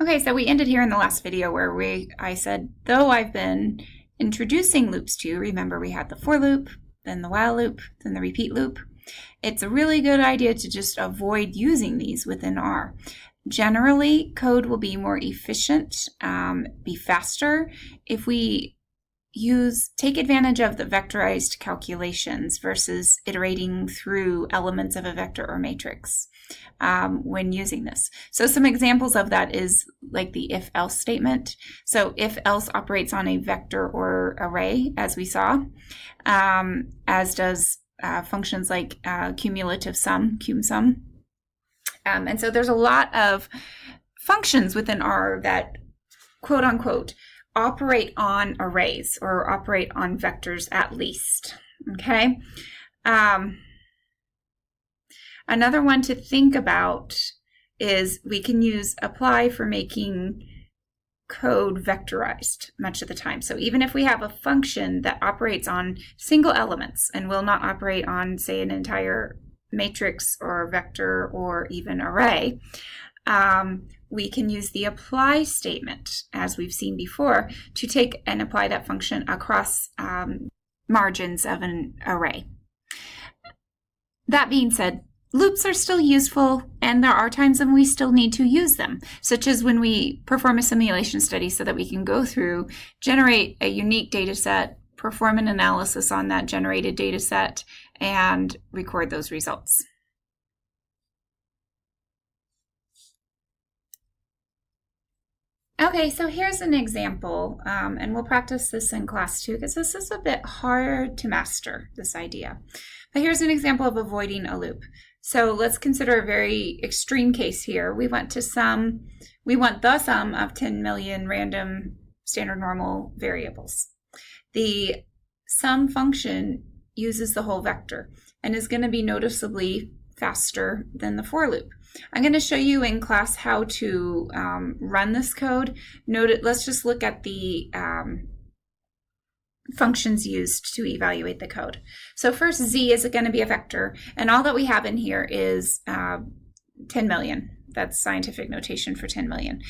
Okay, so we ended here in the last video where I said, though I've been introducing loops to you, remember we had the for loop, then the while loop, then the repeat loop. It's a really good idea to just avoid using these within R. Generally, code will be more efficient, be faster if we take advantage of the vectorized calculations versus iterating through elements of a vector or matrix when using this. So some examples of that is like the if-else statement. So if-else operates on a vector or array, as we saw, as does functions like cumulative sum, cum-sum. And so there's a lot of functions within R that, quote unquote, operate on arrays or operate on vectors at least, okay? Another one to think about is we can use apply for making code vectorized much of the time. So even if we have a function that operates on single elements and will not operate on, say, an entire matrix or vector or even array, we can use the apply statement, as we've seen before, to take and apply that function across margins of an array. That being said, loops are still useful, and there are times when we still need to use them, such as when we perform a simulation study so that we can go through, generate a unique data set, perform an analysis on that generated data set, and record those results. Okay, so here's an example, and we'll practice this in class too, because this is a bit hard to master, this idea. But here's an example of avoiding a loop. So let's consider a very extreme case here. We want the sum of 10 million random standard normal variables. The sum function uses the whole vector and is going to be noticeably faster than the for loop. I'm going to show you in class how to run this code. Let's just look at the functions used to evaluate the code. So first, z is going to be a vector, and all that we have in here is 10 million. That's scientific notation for 10 million.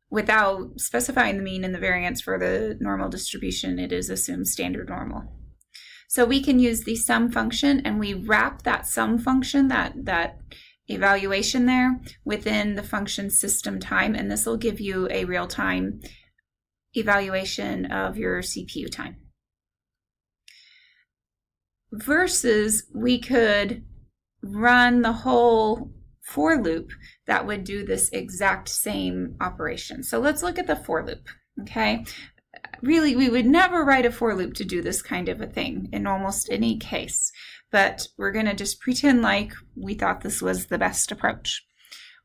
Without specifying the mean and the variance for the normal distribution, it is assumed standard normal. So we can use the sum function, and we wrap that sum function, that evaluation there, within the function system time, and this will give you a real-time evaluation of your CPU time. Versus we could run the whole for loop that would do this exact same operation. So let's look at the for loop, okay? Really, we would never write a for loop to do this kind of a thing in almost any case, but we're going to just pretend like we thought this was the best approach.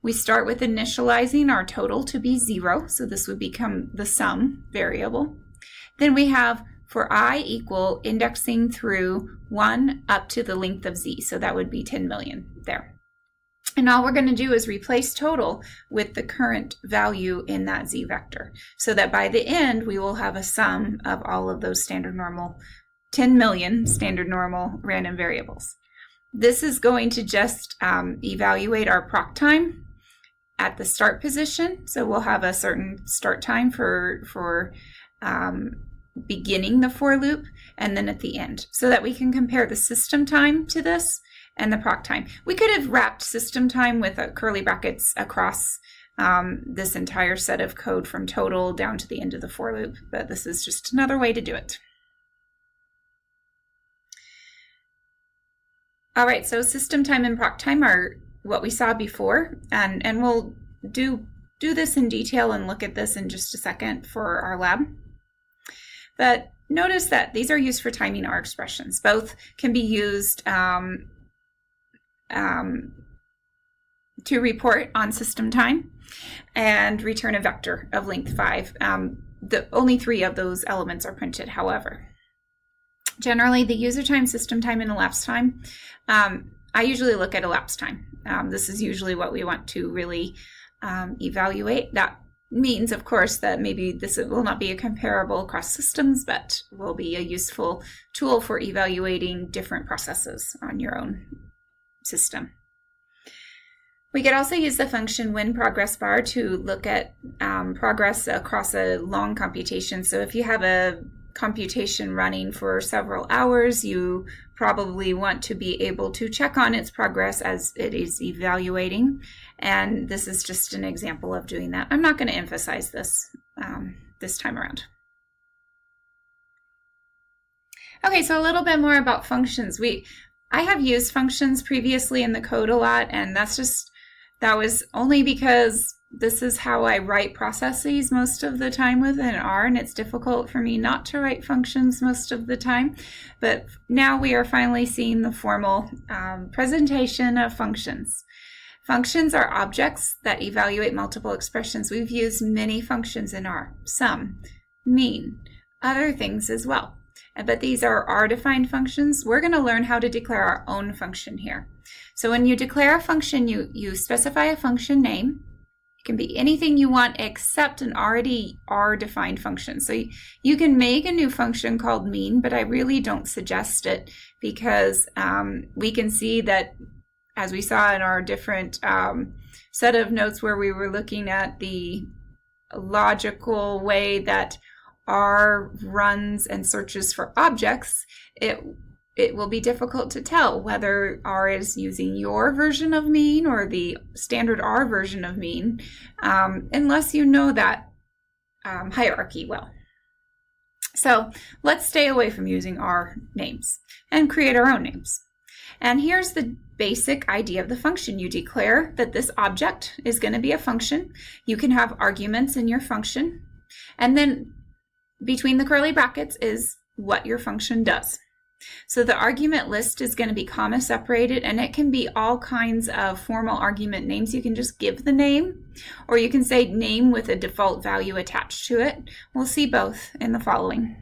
We start with initializing our total to be 0, so this would become the sum variable. Then we have for I equal indexing through 1 up to the length of z, so that would be 10 million there. And all we're going to do is replace total with the current value in that z vector, so that by the end we will have a sum of all of those standard normal, 10 million standard normal random variables. This is going to just evaluate our proc time at the start position, so we'll have a certain start time for beginning the for loop, and then at the end, so that we can compare the system time to this and the proc time. We could have wrapped system time with curly brackets across this entire set of code from total down to the end of the for loop, but this is just another way to do it. All right, so system time and proc time are what we saw before, and we'll do this in detail and look at this in just a second for our lab. But notice that these are used for timing R expressions. Both can be used to report on system time and return a vector of length 5. Only 3 of those elements are printed, however. Generally, the user time, system time, and elapsed time. I usually look at elapsed time. This is usually what we want to really evaluate. That means, of course, that maybe this will not be a comparable across systems, but will be a useful tool for evaluating different processes on your own system. We could also use the function when progress bar to look at progress across a long computation. So if you have a computation running for several hours, you probably want to be able to check on its progress as it is evaluating. And this is just an example of doing that. I'm not going to emphasize this this time around. Okay, so a little bit more about functions. I have used functions previously in the code a lot, and that was only because this is how I write processes most of the time within R, and it's difficult for me not to write functions most of the time. But now we are finally seeing the formal presentation of functions. Functions are objects that evaluate multiple expressions. We've used many functions in R, sum, mean, other things as well. But these are R-defined functions. We're going to learn how to declare our own function here. So when you declare a function, you specify a function name. It can be anything you want except an already R-defined function. So you can make a new function called mean, but I really don't suggest it because we can see that, as we saw in our different set of notes where we were looking at the logical way that R runs and searches for objects, it will be difficult to tell whether R is using your version of mean or the standard R version of mean, unless you know that hierarchy well. So let's stay away from using R names and create our own names. And here's the basic idea of the function. You declare that this object is going to be a function. You can have arguments in your function, and then between the curly brackets is what your function does. So the argument list is going to be comma separated, and it can be all kinds of formal argument names. You can just give the name, or you can say name with a default value attached to it. We'll see both in the following.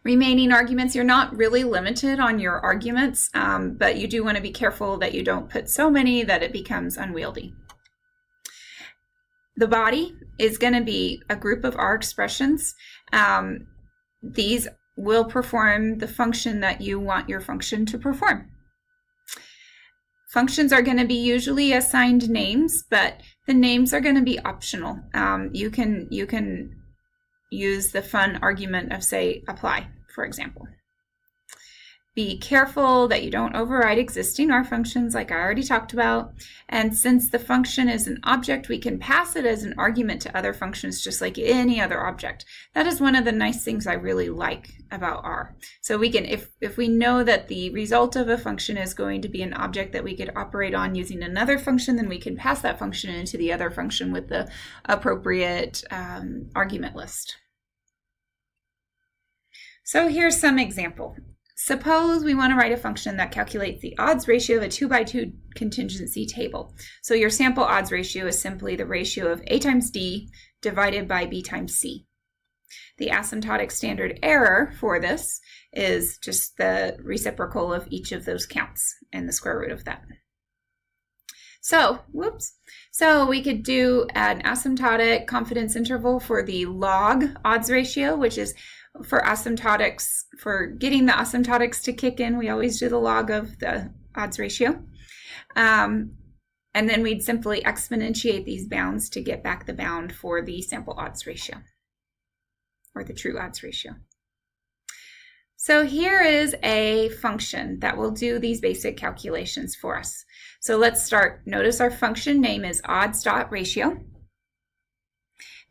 Remaining arguments, you're not really limited on your arguments, but you do want to be careful that you don't put so many that it becomes unwieldy. The body is going to be a group of R expressions. These will perform the function that you want your function to perform. Functions are going to be usually assigned names, but the names are going to be optional. You can use the fun argument of, say, apply, for example. Be careful that you don't override existing R functions like I already talked about. And since the function is an object, we can pass it as an argument to other functions just like any other object. That is one of the nice things I really like about R. So we can, if we know that the result of a function is going to be an object that we could operate on using another function, then we can pass that function into the other function with the appropriate argument list. So here's some example. Suppose we want to write a function that calculates the odds ratio of a 2x2 contingency table. So your sample odds ratio is simply the ratio of A times D divided by B times C. The asymptotic standard error for this is just the reciprocal of each of those counts and the square root of that. So we could do an asymptotic confidence interval for the log odds ratio, which is for asymptotics. For getting the asymptotics to kick in, we always do the log of the odds ratio. And then we'd simply exponentiate these bounds to get back the bound for the sample odds ratio, or the true odds ratio. So here is a function that will do these basic calculations for us. So let's start. Notice our function name is odds.ratio.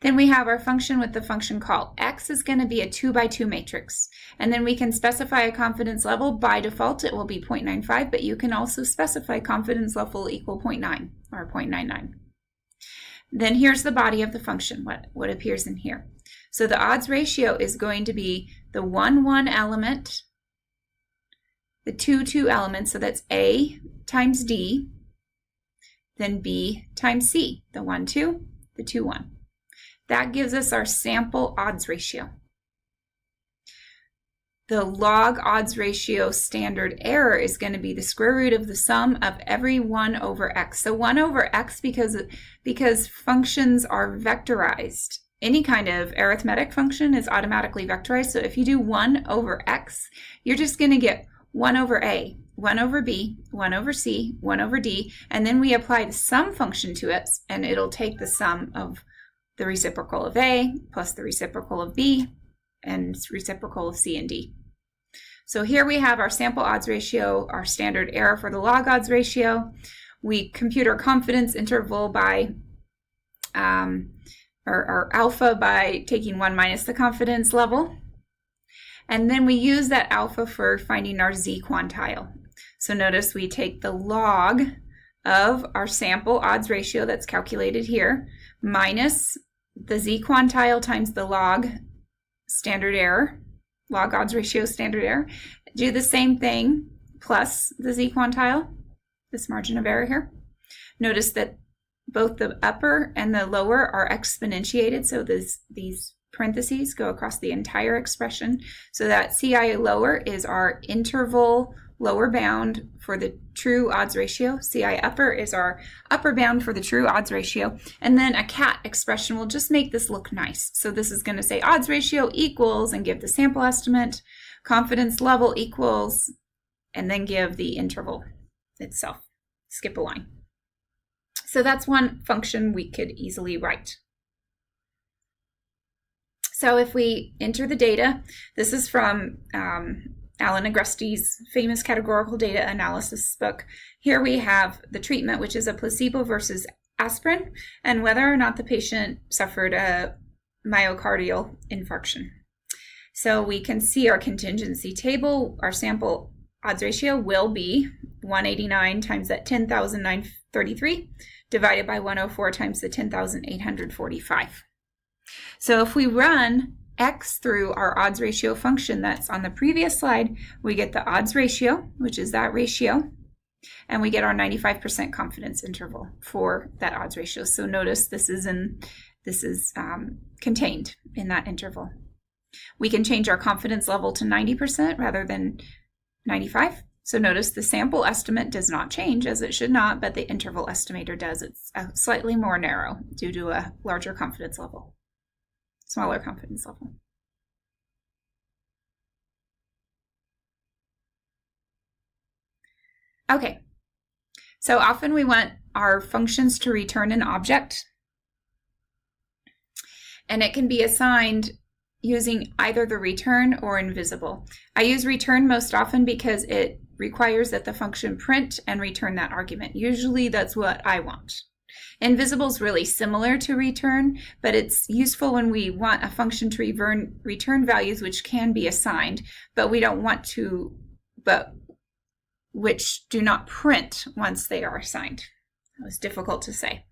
Then we have our function with the function call. X is going to be a 2x2 matrix. And then we can specify a confidence level. By default, it will be 0.95, but you can also specify confidence level equal 0.9 or 0.99. Then here's the body of the function, what appears in here. So the odds ratio is going to be the 1,1 element, the 2,2 element, so that's A times D, then B times C, the 1,2, the 2,1. That gives us our sample odds ratio. The log odds ratio standard error is going to be the square root of the sum of every 1 over x. So 1 over x, because functions are vectorized. Any kind of arithmetic function is automatically vectorized. So if you do 1 over x, you're just going to get 1 over a. 1 over b, 1 over c, 1 over d, and then we apply the sum function to it, and it'll take the sum of the reciprocal of a plus the reciprocal of b and reciprocal of c and d. So here we have our sample odds ratio, our standard error for the log odds ratio. We compute our confidence interval by, or alpha by taking 1 minus the confidence level. And then we use that alpha for finding our z quantile. So notice we take the log of our sample odds ratio that's calculated here minus the z quantile times the log standard error, log odds ratio standard error. Do the same thing plus the z quantile, this margin of error here. Notice that both the upper and the lower are exponentiated, so these parentheses go across the entire expression. So that CI lower is our interval lower bound for the true odds ratio. CI upper is our upper bound for the true odds ratio. And then a cat expression will just make this look nice. So this is going to say odds ratio equals and give the sample estimate, confidence level equals, and then give the interval itself. Skip a line. So that's one function we could easily write. So if we enter the data, this is from Alan Agresti's famous categorical data analysis book. Here we have the treatment, which is a placebo versus aspirin, and whether or not the patient suffered a myocardial infarction. So we can see our contingency table. Our sample odds ratio will be 189 times that 10,933 divided by 104 times the 10,845. So if we run x through our odds ratio function that's on the previous slide, we get the odds ratio, which is that ratio, and we get our 95% confidence interval for that odds ratio. So notice this is contained in that interval. We can change our confidence level to 90% rather than 95. So notice the sample estimate does not change, as it should not, but the interval estimator does. It's slightly more narrow due to a larger confidence level. Smaller confidence level. Okay, so often we want our functions to return an object, and it can be assigned using either the return or invisible. I use return most often because it requires that the function print and return that argument. Usually that's what I want. Invisible is really similar to return, but it's useful when we want a function to return values which can be assigned, but we don't want to, but which do not print once they are assigned. That was difficult to say.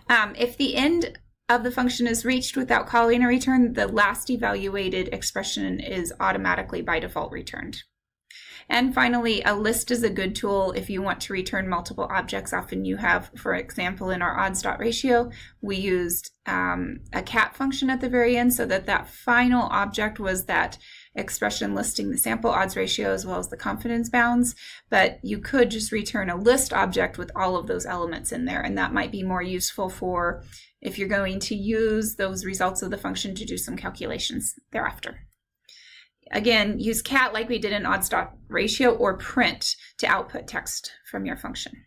If the end of the function is reached without calling a return, the last evaluated expression is automatically by default returned. And finally, a list is a good tool if you want to return multiple objects. Often you have, for example, in our odds.ratio, we used a cat function at the very end so that that final object was that expression listing the sample odds ratio as well as the confidence bounds. But you could just return a list object with all of those elements in there, and that might be more useful for if you're going to use those results of the function to do some calculations thereafter. Again, use cat like we did in odds.ratio or print to output text from your function.